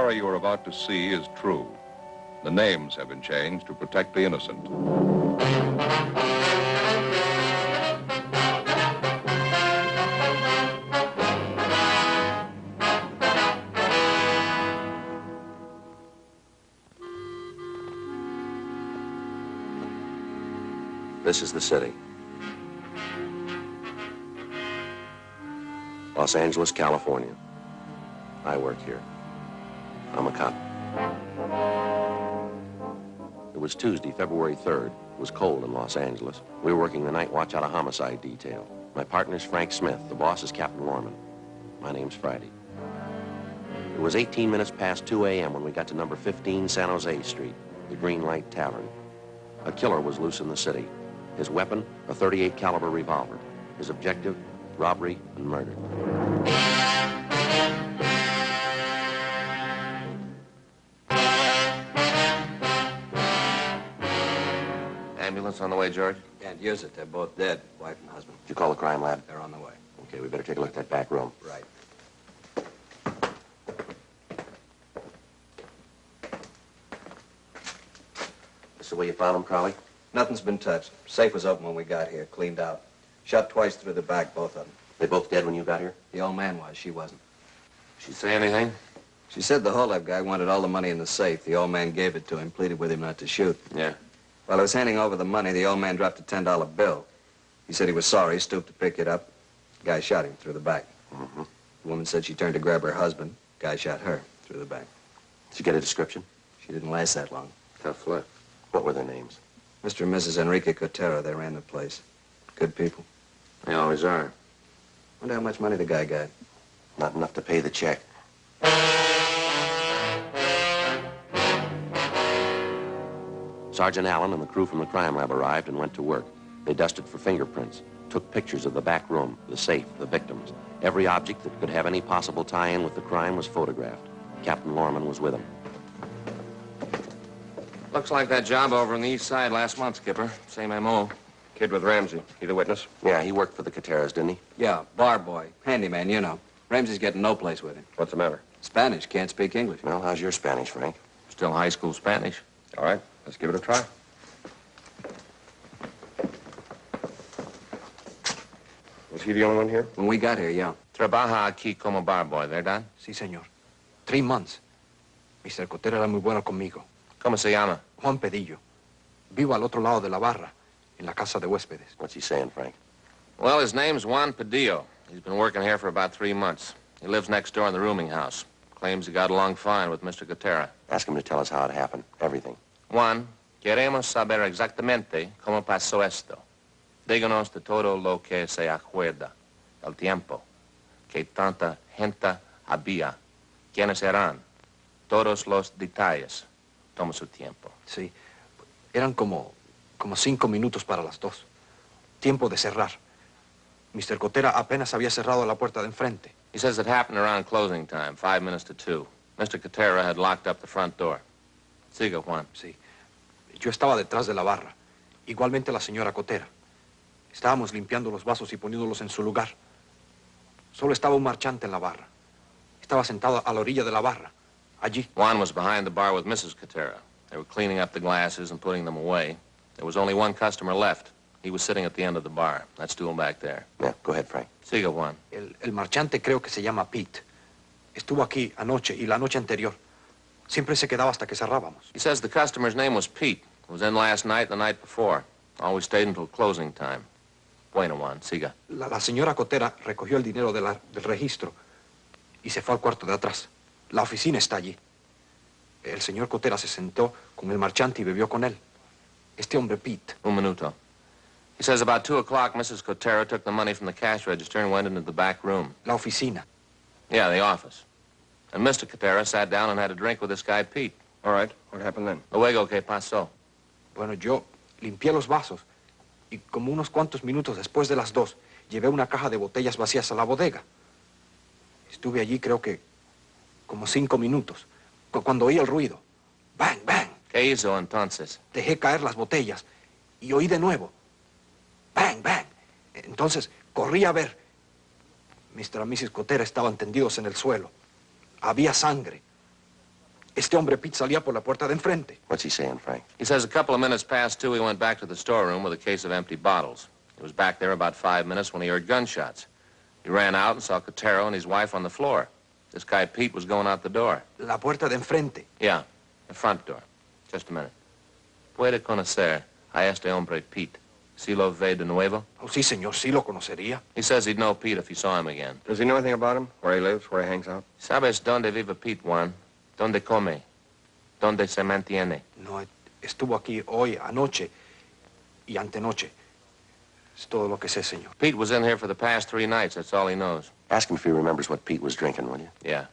story you are about to see is true. The names have been changed to protect the innocent. This is the city. Los Angeles, California. I work here. I'm a cop. It was Tuesday, February 3rd. It was cold in Los Angeles. We were working the night watch out of homicide detail. My partner's Frank Smith. The boss is Captain Lorman. My name's Friday. It was 18 minutes past 2 a.m. when we got to number 15 San Jose Street, the Green Light Tavern. A killer was loose in the city. His weapon, a .38 caliber revolver. His objective, robbery and murder. Ambulance on the way, George? Can't use it. They're both dead, wife and husband. Did you call the crime lab? They're on the way. Okay, we better take a look at that back room. Right. This is the way you found him, Crowley? Nothing's been touched. Safe was open when we got here, cleaned out. Shot twice through the back, both of them. They both dead when you got here? The old man was. She wasn't. She say anything? She said the holdup guy wanted all the money in the safe. The old man gave it to him, pleaded with him not to shoot. Yeah. While I was handing over the money, the old man dropped a $10 bill. He said he was sorry, stooped to pick it up. The guy shot him through the back. Mm-hmm. The woman said she turned to grab her husband. The guy shot her through the back. Did you get a description? She didn't last that long. Tough flip. What were their names? Mr. and Mrs. Enrique Cotero, they ran the place. Good people. They always are. Wonder how much money the guy got. Not enough to pay the check. Sergeant Allen and the crew from the crime lab arrived and went to work. They dusted for fingerprints, took pictures of the back room, the safe, the victims. Every object that could have any possible tie-in with the crime was photographed. Captain Lorman was with them. Looks like that job over on the east side last month, Skipper. Same M.O. Kid with Ramsey. He the witness? Yeah, he worked for the Coteros, didn't he? Yeah, bar boy, handyman, you know. Ramsey's getting no place with him. What's the matter? Spanish, can't speak English. Well, how's your Spanish, Frank? Still high school Spanish. All right, let's give it a try. Was he the only one here? When we got here, yeah. Trabaja aquí como bar boy, ¿verdad? Sí, señor. 3 months. Mr. Cotero era muy bueno conmigo. ¿Cómo se llama? Juan Pedillo. Vivo al otro lado de la barra, en la casa de huéspedes. What's he saying, Frank? Well, his name's Juan Padillo. He's been working here for about 3 months. He lives next door in the rooming house. Claims he got along fine with Mr. Cotero. Ask him to tell us how it happened. Everything. Juan, queremos saber exactamente cómo pasó esto. Díganos de todo lo que se acuerda, el tiempo, que tanta gente había, quiénes eran, todos los detalles. Toma su tiempo. Sí. Eran como 5 minutos para las 2. Tiempo de cerrar. Mr. Cotero apenas había cerrado la puerta de enfrente. He says it happened around closing time, 5 minutes to 2. Mr. Cotero had locked up the front door. Siga, Juan. Sí. Yo estaba detrás de la barra. Igualmente la señora Cotero. Estábamos limpiando los vasos y poniéndolos en su lugar. Solo estaba un marchante en la barra. Estaba sentado a la orilla de la barra. Allí. Juan was behind the bar with Mrs. Cotero. They were cleaning up the glasses and putting them away. There was only one customer left. He was sitting at the end of the bar. That stool back there. Yeah, go ahead, Frank. Siga, Juan. El marchante creo que se llama Pete. Estuvo aquí anoche y la noche anterior. Siempre se quedaba hasta que cerrábamos. He says the customer's name was Pete. Was in last night, the night before. Always stayed until closing time. Bueno, Juan, siga. La señora Cotero recogió el dinero del registro y se fue al cuarto de atrás. La oficina está allí. El señor Cotero se sentó con el marchante y bebió con él. Este hombre, Pete. Un minuto. He says about 2 o'clock, Mrs. Cotero took the money from the cash register and went into the back room. La oficina. Yeah, the office. And Mr. Cotero sat down and had a drink with this guy, Pete. All right, what happened then? Luego, ¿qué pasó? Bueno, yo limpié los vasos y como unos cuantos minutos después de las 2, llevé una caja de botellas vacías a la bodega. Estuve allí creo que como 5 minutos, cuando oí el ruido. ¡Bang, bang! ¿Qué hizo entonces? Dejé caer las botellas y oí de nuevo. ¡Bang, bang! Entonces corrí a ver. Mr. y Mrs. Cotero estaban tendidos en el suelo. Había sangre. este hombre Pete salía por la puerta de enfrente. What's he saying, Frank? He says a couple of minutes past 2, he went back to the storeroom with a case of empty bottles. He was back there about 5 minutes when he heard gunshots. He ran out and saw Cotero and his wife on the floor. This guy Pete was going out the door. La puerta de enfrente. Yeah, the front door. Just a minute. ¿Puede conocer a este hombre Pete? ¿Si lo ve de nuevo? Oh, sí, señor, sí lo conocería. He says he'd know Pete if he saw him again. Does he know anything about him? Where he lives, where he hangs out? ¿Sabes dónde vive Pete, Juan? ¿Dónde come? ¿Dónde se mantiene? No, estuvo aquí hoy, anoche y antenoche. Es todo lo que sé, señor. Pete was in here for the past 3 nights. That's all he knows. Ask him if he remembers what Pete was drinking, will you? Yeah.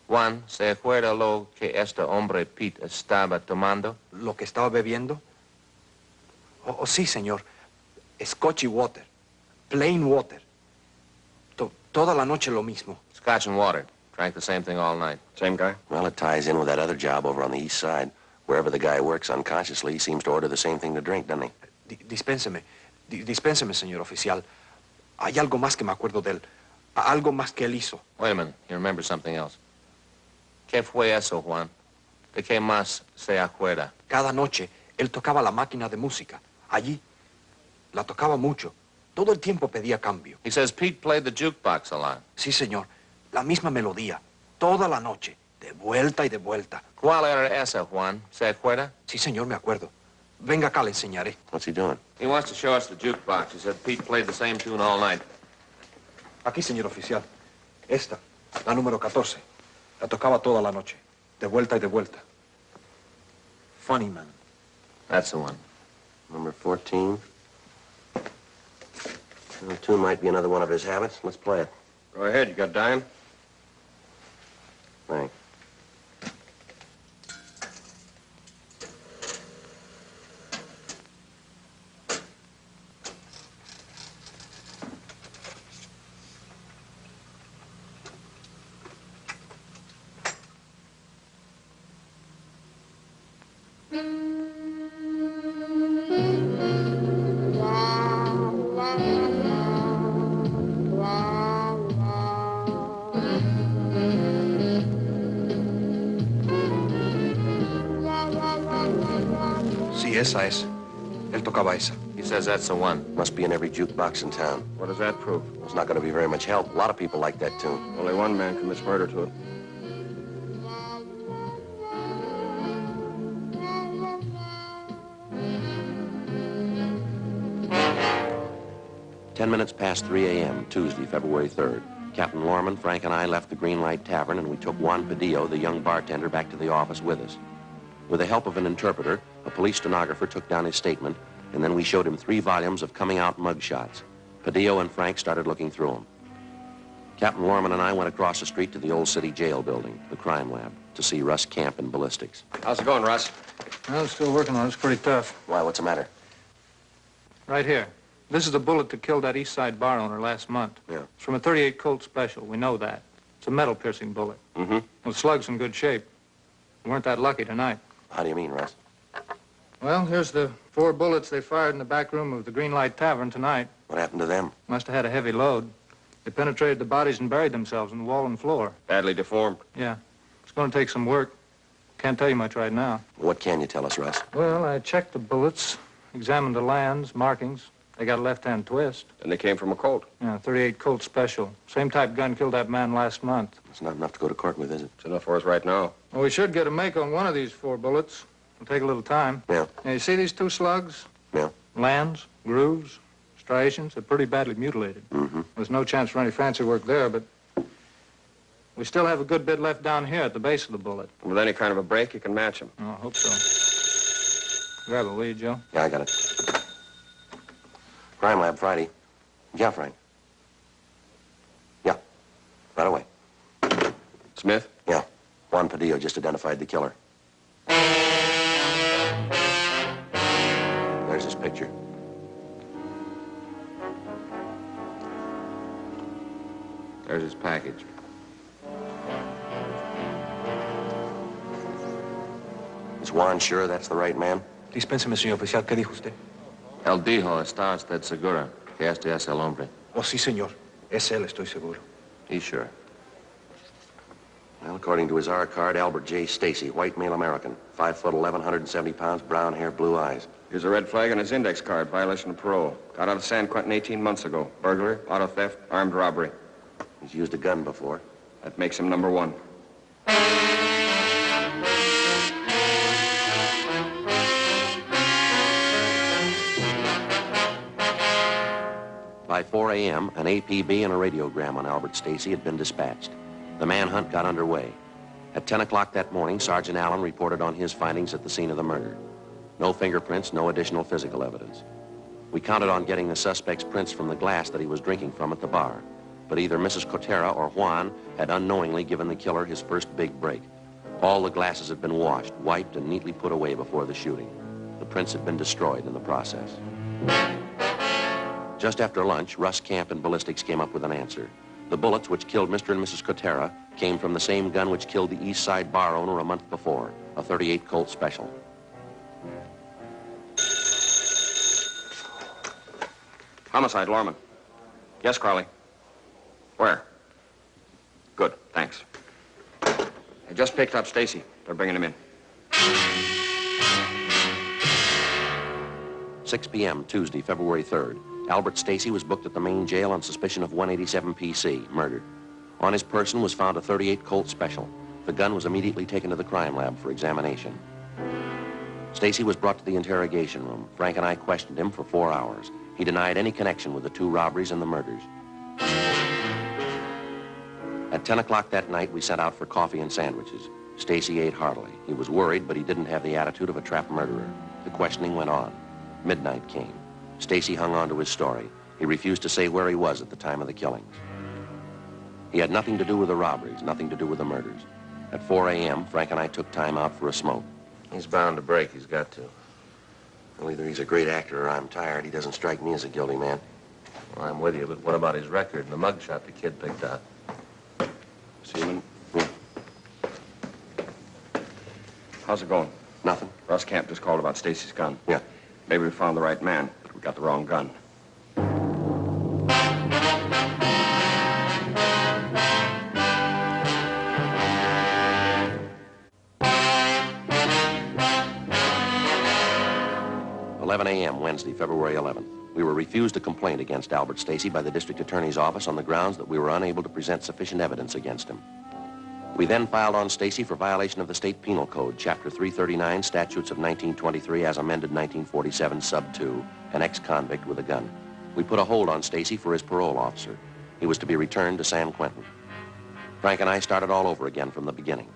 Juan, ¿se acuerda lo que este hombre Pete estaba tomando? ¿Lo que estaba bebiendo? Oh, sí, señor. Scotch y water. Plain water. Toda la noche lo mismo. Scotch and water. Drank the same thing all night. Same guy? Well, it ties in with that other job over on the east side. Wherever the guy works unconsciously, he seems to order the same thing to drink, doesn't he? Dispénseme. Dispénseme, señor oficial. Hay algo más que me acuerdo de él. Algo más que él hizo. Wait a minute. You remember something else. ¿Qué fue eso, Juan? ¿De qué más se acuerda? Cada noche, él tocaba la máquina de música. Allí. La tocaba mucho. Todo el tiempo pedía cambio. He says Pete played the jukebox a lot. Sí, señor. La misma melodía. Toda la noche. De vuelta y de vuelta. ¿Cuál era esa, Juan? ¿Se acuerda? Sí, señor, me acuerdo. Venga acá, le enseñaré. What's he doing? He wants to show us the jukebox. He said Pete played the same tune all night. Aquí, señor oficial. Esta, la número 14. La tocaba toda la noche. De vuelta y de vuelta. Funny Man. That's the one. Number 14. Well, tune might be another one of his habits. Let's play it. Go ahead. You got dime? Thanks. Sí, esa es. Él tocaba esa. He says that's the one. Must be in every jukebox in town. What does that prove? It's not going to be very much help. A lot of people like that tune. Only one man commits murder to it. Ten minutes past 3 a.m., Tuesday, February 3rd. Captain Lorman, Frank, and I left the Green Light Tavern, and we took Juan Padillo, the young bartender, back to the office with us. With the help of an interpreter, a police stenographer took down his statement, and then we showed him 3 volumes of coming-out mugshots. Padillo and Frank started looking through them. Captain Lorman and I went across the street to the old city jail building, the crime lab, to see Russ Camp in ballistics. How's it going, Russ? Well, I'm still working on it. It's pretty tough. Why, what's the matter? Right here. This is the bullet that killed that East Side bar owner last month. Yeah. It's from a .38 Colt Special. We know that. It's a metal-piercing bullet. Mm-hmm. Well, the slug's in good shape. We weren't that lucky tonight. How do you mean, Russ? Well, here's the 4 bullets they fired in the back room of the Green Light Tavern tonight. What happened to them? Must have had a heavy load. They penetrated the bodies and buried themselves in the wall and floor. Badly deformed. Yeah. It's going to take some work. Can't tell you much right now. What can you tell us, Russ? Well, I checked the bullets, examined the lands, markings. They got a left-hand twist. And they came from a Colt. Yeah, .38 Colt Special. Same type gun killed that man last month. It's not enough to go to court with, is it? It's enough for us right now. Well, we should get a make on one of these 4 bullets. It'll take a little time. Yeah. Now, you see these 2 slugs? Yeah. Lands, grooves, striations. They're pretty badly mutilated. Mm-hmm. There's no chance for any fancy work there, but we still have a good bit left down here at the base of the bullet. With any kind of a break, you can match him. Oh, I hope so. Grab it, will you, Joe? Yeah, I got it. Crime lab Friday. Yeah, Frank. Yeah. Right away. Smith? Yeah. Juan Padillo just identified the killer. There's his picture. There's his package. Is Juan sure that's the right man? Dispénseme, señor oficial. ¿Qué dijo usted? Él dijo, ¿está usted segura que este es el hombre? Oh, sí, señor. Es él, estoy seguro. He's sure. Well, according to his R card, Albert J. Stacy, white male American, 5 foot 11, 170 pounds, brown hair, blue eyes. Here's a red flag on his index card, violation of parole. Got out of San Quentin 18 months ago. Burglary, auto theft, armed robbery. He's used a gun before. That makes him number 1. By 4 a.m., an APB and a radiogram on Albert Stacy had been dispatched. The manhunt got underway. At 10 o'clock that morning, Sergeant Allen reported on his findings at the scene of the murder. No fingerprints, no additional physical evidence. We counted on getting the suspect's prints from the glass that he was drinking from at the bar. But either Mrs. Cotera or Juan had unknowingly given the killer his first big break. All the glasses had been washed, wiped, and neatly put away before the shooting. The prints had been destroyed in the process. Just after lunch, Russ Camp and ballistics came up with an answer. The bullets which killed Mr. and Mrs. Cotera came from the same gun which killed the East Side bar owner a month before, a .38 Colt Special. Homicide, Lorman. Yes, Crowley. Where? Good, thanks. I just picked up Stacy. They're bringing him in. 6 p.m., Tuesday, February 3rd. Albert Stacy was booked at the main jail on suspicion of 187 PC, murdered. On his person was found a .38 Colt Special. The gun was immediately taken to the crime lab for examination. Stacy was brought to the interrogation room. Frank and I questioned him for 4 hours. He denied any connection with the 2 robberies and the murders. At 10 o'clock that night, we sent out for coffee and sandwiches. Stacy ate heartily. He was worried, but he didn't have the attitude of a trapped murderer. The questioning went on. Midnight came. Stacy hung on to his story. He refused to say where he was at the time of the killings. He had nothing to do with the robberies, nothing to do with the murders. At 4 a.m., Frank and I took time out for a smoke. He's bound to break. He's got to. Well, either he's a great actor or I'm tired. He doesn't strike me as a guilty man. Well, I'm with you, but what about his record and the mugshot the kid picked out? Seaman. How's it going? Nothing. Russ Camp just called about Stacy's gun. Yeah. Maybe we found the right man, but we got the wrong gun. a.m. Wednesday, February 11th. We were refused a complaint against Albert Stacy by the district attorney's office on the grounds that we were unable to present sufficient evidence against him. We then filed on Stacy for violation of the State Penal Code, Chapter 339, Statutes of 1923 as amended 1947, Sub 2, an ex-convict with a gun. We put a hold on Stacy for his parole officer. He was to be returned to San Quentin. Frank and I started all over again from the beginning.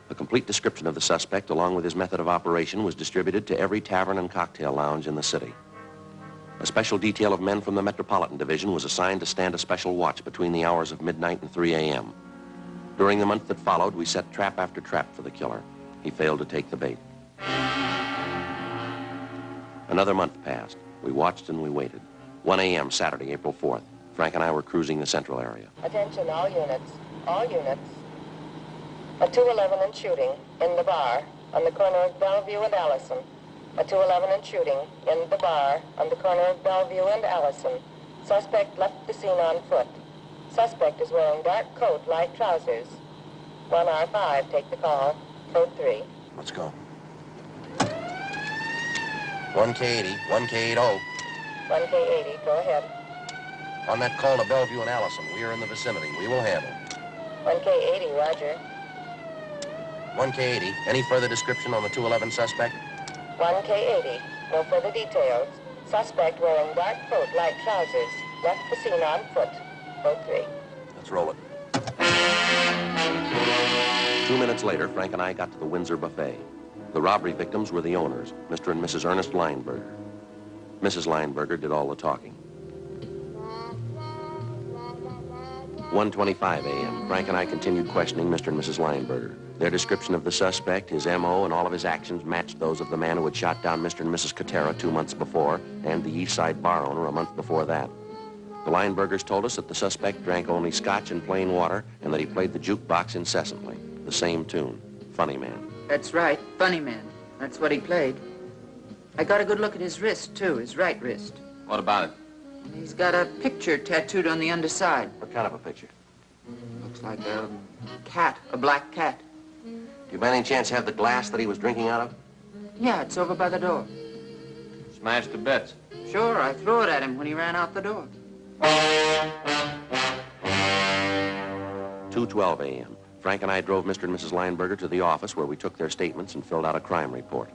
A complete description of the suspect, along with his method of operation, was distributed to every tavern and cocktail lounge in the city. A special detail of men from the Metropolitan Division was assigned to stand a special watch between the hours of midnight and 3 a.m. During the month that followed, we set trap after trap for the killer. He failed to take the bait. Another month passed. We watched and we waited. 1 a.m. Saturday, April 4th. Frank and I were cruising the central area. Attention, all units. All units. A 211 and shooting in the bar on the corner of Bellevue and Allison. A 211 and shooting in the bar on the corner of Bellevue and Allison. Suspect left the scene on foot. Suspect is wearing dark coat, light trousers. 1R5, take the call. Code 3. Let's go. 1K80, 1K80. 1K80, go ahead. On that call to Bellevue and Allison, we are in the vicinity. We will handle. 1K80, roger. 1K80, any further description on the 211 suspect? 1K80, no further details. Suspect wearing dark coat, light trousers. Left the scene on foot. Code 3. Let's roll it. 2 minutes later, Frank and I got to the Windsor Buffet. The robbery victims were the owners, Mr. and Mrs. Ernest Lineberger. Mrs. Lineberger did all the talking. 1:25 a.m. Frank and I continued questioning Mr. and Mrs. Lineberger. Their description of the suspect, his M.O., and all of his actions matched those of the man who had shot down Mr. and Mrs. Cotera 2 months before, and the East Side bar owner a month before that. The Linebergers told us that the suspect drank only scotch and plain water, and that he played the jukebox incessantly. The same tune, Funny Man. That's right, Funny Man. That's what he played. I got a good look at his wrist, too, his right wrist. What about it? He's got a picture tattooed on the underside. What kind of a picture? Looks like a Cat, a black cat. Do you by any chance have the glass that he was drinking out of? Yeah, it's over by the door. Smashed to bits. Sure, I threw it at him when he ran out the door. 2:12 a.m. Frank and I drove Mr. and Mrs. Lineberger to the office where we took their statements and filled out a crime report.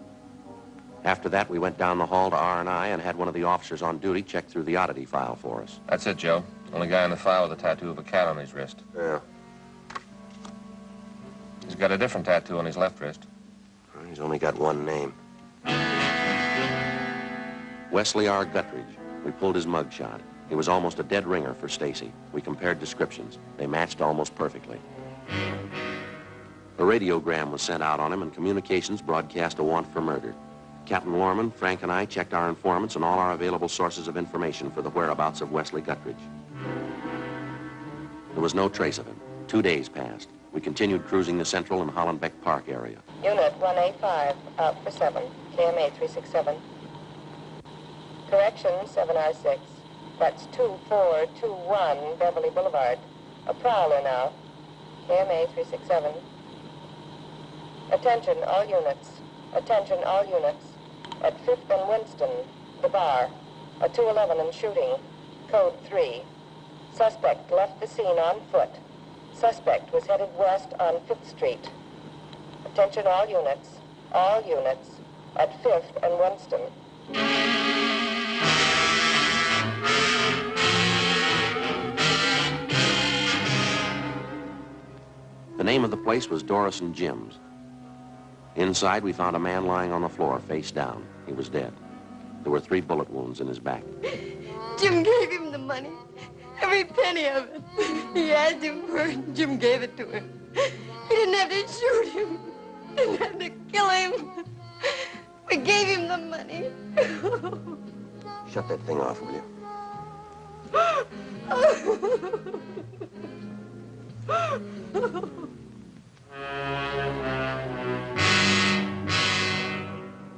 After that, we went down the hall to R&I and had one of the officers on duty check through the oddity file for us. That's it, Joe. Only guy in the file with a tattoo of a cat on his wrist. Yeah. He's got a different tattoo on his left wrist. He's only got one name. Wesley R. Guttridge. We pulled his mugshot. He was almost a dead ringer for Stacy. We compared descriptions. They matched almost perfectly. A radiogram was sent out on him, and communications broadcast a want for murder. Captain Lorman, Frank, and I checked our informants and all our available sources of information for the whereabouts of Wesley Guttridge. There was no trace of him. 2 days passed. We continued cruising the Central and Holland-Beck Park area. Unit 1A5, out for 7, KMA 367. Correction, 7R6. That's 2421 Beverly Boulevard. A prowler now, KMA 367. Attention, all units. Attention, all units. At 5th and Winston, the bar. A 211 and shooting. Code 3. Suspect left the scene on foot. Suspect was headed west on 5th Street. Attention, all units. All units. At 5th and Winston. The name of the place was Doris and Jim's. Inside, we found a man lying on the floor, face down. He was dead. There were 3 bullet wounds in his back. Jim gave him the money. Every penny of it. He asked him for it, and Jim gave it to him. He didn't have to shoot him. Didn't have to kill him. We gave him the money. Shut that thing off, will you?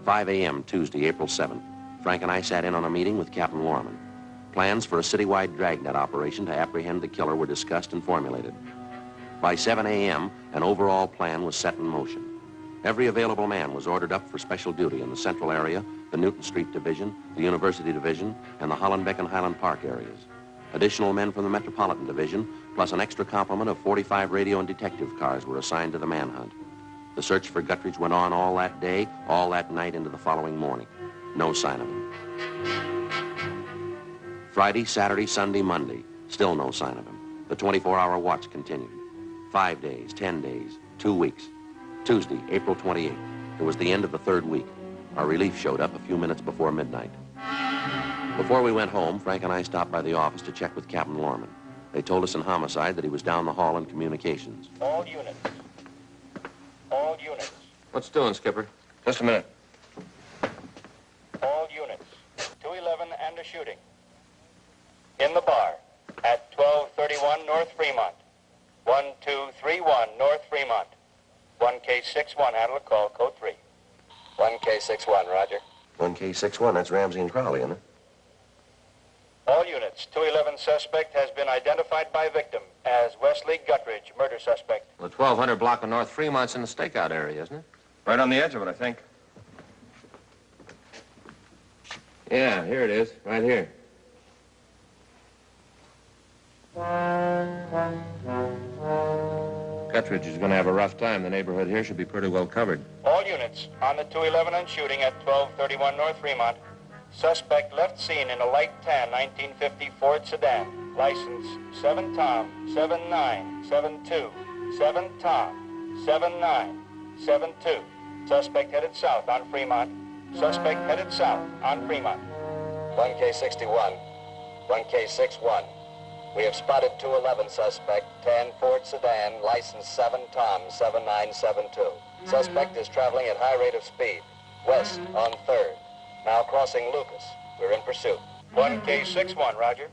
5 a.m. Tuesday, April 7th. Frank and I sat in on a meeting with Captain Lorman. Plans for a citywide dragnet operation to apprehend the killer were discussed and formulated. By 7 a.m., an overall plan was set in motion. Every available man was ordered up for special duty in the Central area, the Newton Street Division, the University Division, and the Holland-Beck and Highland Park areas. Additional men from the Metropolitan Division, plus an extra complement of 45 radio and detective cars were assigned to the manhunt. The search for Guttridge went on all that day, all that night into the following morning. No sign of him. Friday, Saturday, Sunday, Monday. Still no sign of him. The 24-hour watch continued. 5 days, 10 days, 2 weeks. Tuesday, April 28th. It was the end of the 3rd week. Our relief showed up a few minutes before midnight. Before we went home, Frank and I stopped by the office to check with Captain Lorman. They told us in homicide that he was down the hall in communications. All units. All units. What's doing, Skipper? Just a minute. All units. 211 and a shooting. In the bar at 1231 North Fremont. 1231 North Fremont. 1K61, handle a call, code 3. 1K61, roger. 1K61, that's Ramsey and Crowley, isn't it? All units, 211 suspect has been identified by victim as Wesley Guttridge, murder suspect. The 1200 block of North Fremont's in the stakeout area, isn't it? Right on the edge of it, I think. Yeah, here it is, right here. Guttridge is going to have a rough time. The neighborhood here should be pretty well covered. All units on the 211 and shooting at 1231 North Fremont. Suspect left scene in a light tan 1950 Ford sedan. License 7 Tom 7972. 7 Tom 7972. Suspect headed south on Fremont. Suspect headed south on Fremont. 1K61. 1K61. We have spotted 211 suspect, tan Ford sedan, license 7 Tom 7972. Suspect is traveling at high rate of speed. West on 3rd. Now crossing Lucas. We're in pursuit. 1K61, roger.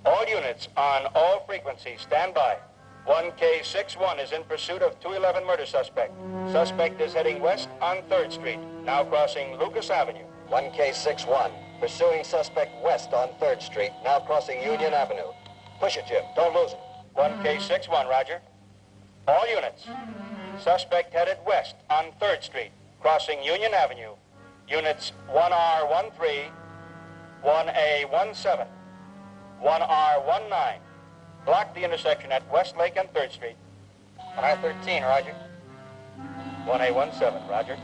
All units on all frequencies, stand by. 1K61 is in pursuit of 211 murder suspect. Suspect is heading west on 3rd Street, now crossing Lucas Avenue. 1K61, pursuing suspect west on 3rd Street, now crossing Union Avenue. Push it, Jim. Don't lose it. 1K61, roger. All units. Suspect headed west on 3rd Street, crossing Union Avenue. Units 1R13, 1A17, 1R19. Block the intersection at Westlake and 3rd Street. 1R13, roger. 1A17, roger.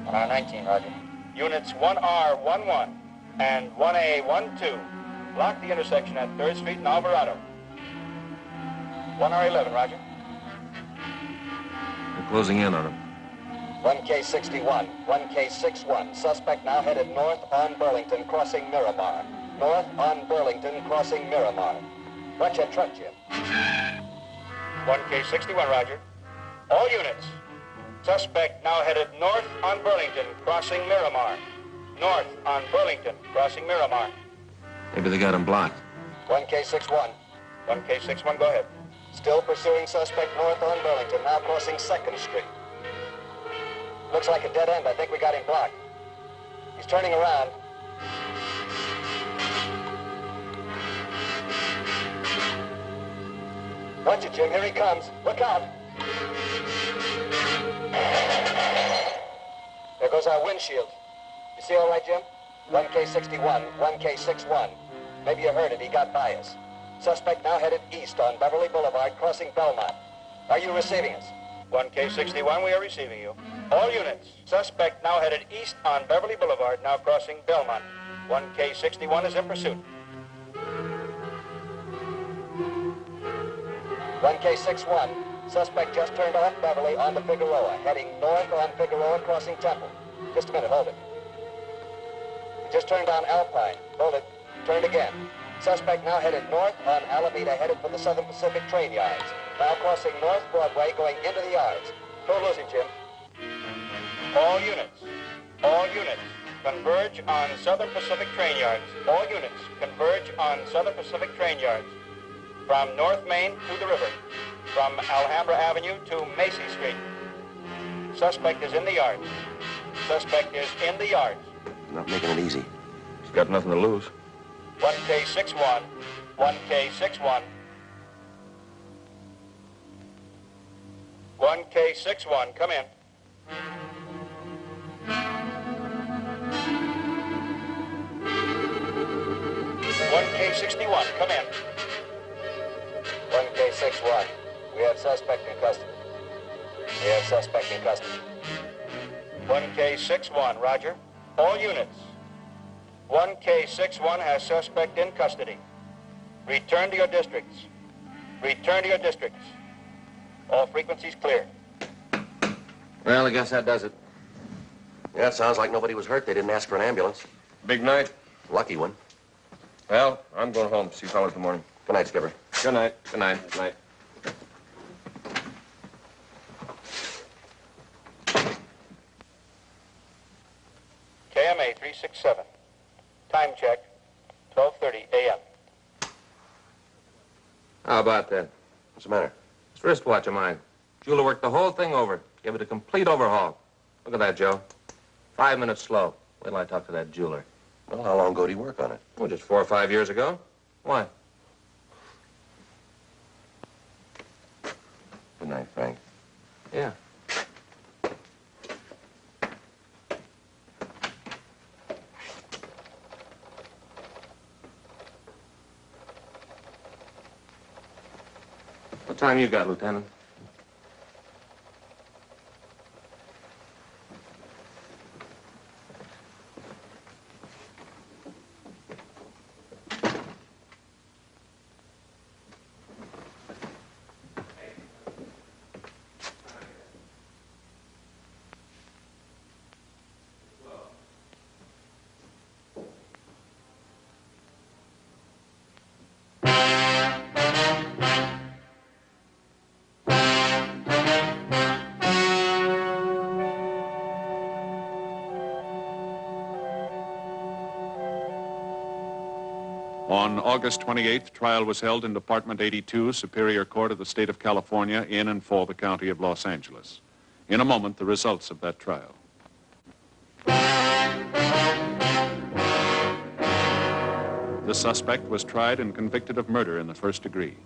1R19, roger. Units 1R11 and 1A12. Block the intersection at 3rd Street and Alvarado. 1R11, roger. We're closing in on him. 1K61, 1K61. Suspect now headed north on Burlington, crossing Miramar. North on Burlington, crossing Miramar. Watch that truck, Jim. 1K61, roger. All units. Suspect now headed north on Burlington, crossing Miramar. North on Burlington, crossing Miramar. Maybe they got him blocked. 1K61. 1K61, go ahead. Still pursuing suspect north on Burlington, now crossing 2nd Street. Looks like a dead end. I think we got him blocked. He's turning around. Watch it, Jim. Here he comes. Look out. There goes our windshield. You see all right, Jim? 1K61, 1K61. Maybe you heard it. He got by us. Suspect now headed east on Beverly Boulevard, crossing Belmont. Are you receiving us? 1K61, we are receiving you. All units. Suspect now headed east on Beverly Boulevard, now crossing Belmont. 1K61 is in pursuit. 1K61. Suspect just turned off Beverly onto Figueroa, heading north on Figueroa, crossing Temple. Just a minute, hold it. He just turned down Alpine. Hold it. Turned again. Suspect now headed north on Alameda, headed for the Southern Pacific train yards. Now crossing North Broadway, going into the yards. Don't lose him, Jim. All units. All units. Converge on Southern Pacific train yards. All units. Converge on Southern Pacific train yards. From North Main to the river. From Alhambra Avenue to Macy Street. Suspect is in the yards. Suspect is in the yards. Not making it easy. He's got nothing to lose. 1K61. 1K61. 1K61, come in. 1K61, come in. 1K61. We have suspect in custody. We have suspect in custody. 1K61, roger. All units. 1K61 has suspect in custody. Return to your districts. Return to your districts. All frequencies clear. Well, I guess that does it. Yeah, it sounds like nobody was hurt. They didn't ask for an ambulance. Big night. Lucky one. Well, I'm going home. See you fellas in the morning. Good night, Skipper. Good night. Good night. Good night. KMA 367. Time check, 12:30 a.m. How about that? What's the matter? This wristwatch of mine. Jeweler worked the whole thing over. Gave it a complete overhaul. Look at that, Joe. 5 minutes slow. Wait till I talk to that jeweler. Well, how long ago did he work on it? Well, just 4 or 5 years ago. Why? Good night, Frank. Yeah. What time you got, Lieutenant? On August 28th, trial was held in Department 82, Superior Court of the State of California, in and for the County of Los Angeles. In a moment, the results of that trial. The suspect was tried and convicted of murder in the first degree.